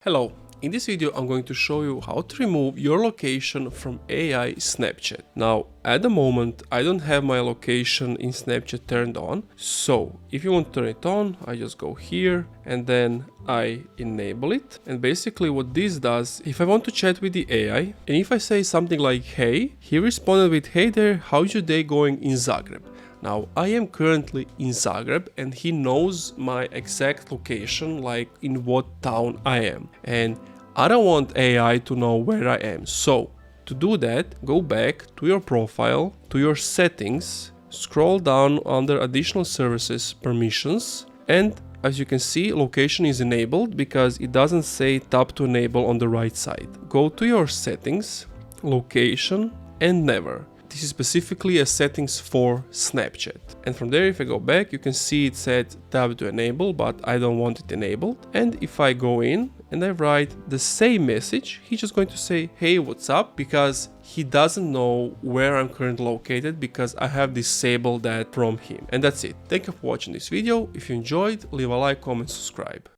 Hello, in this video I'm going to show you how to remove your location from AI Snapchat. Now, at the moment I don't have my location in Snapchat turned on, so if you want to turn it on, I just go here and then I enable it. And basically what this does, if I want to chat with the AI and if I say something like hey, he responded with hey there, how's your day going in Zagreb? Now, I am currently in Zagreb and he knows my exact location, like in what town I am. And I don't want AI to know where I am. So, to do that, go back to your profile, to your settings, scroll down under additional services permissions, and as you can see, location is enabled because it doesn't say tap to enable on the right side. Go to your settings, location, and never. This is specifically a settings for Snapchat. And from there, if I go back, you can see it said tab to enable, but I don't want it enabled. And if I go in and I write the same message, he's just going to say, hey, what's up? Because he doesn't know where I'm currently located because I have disabled that from him. And that's it. Thank you for watching this video. If you enjoyed, leave a like, comment, subscribe.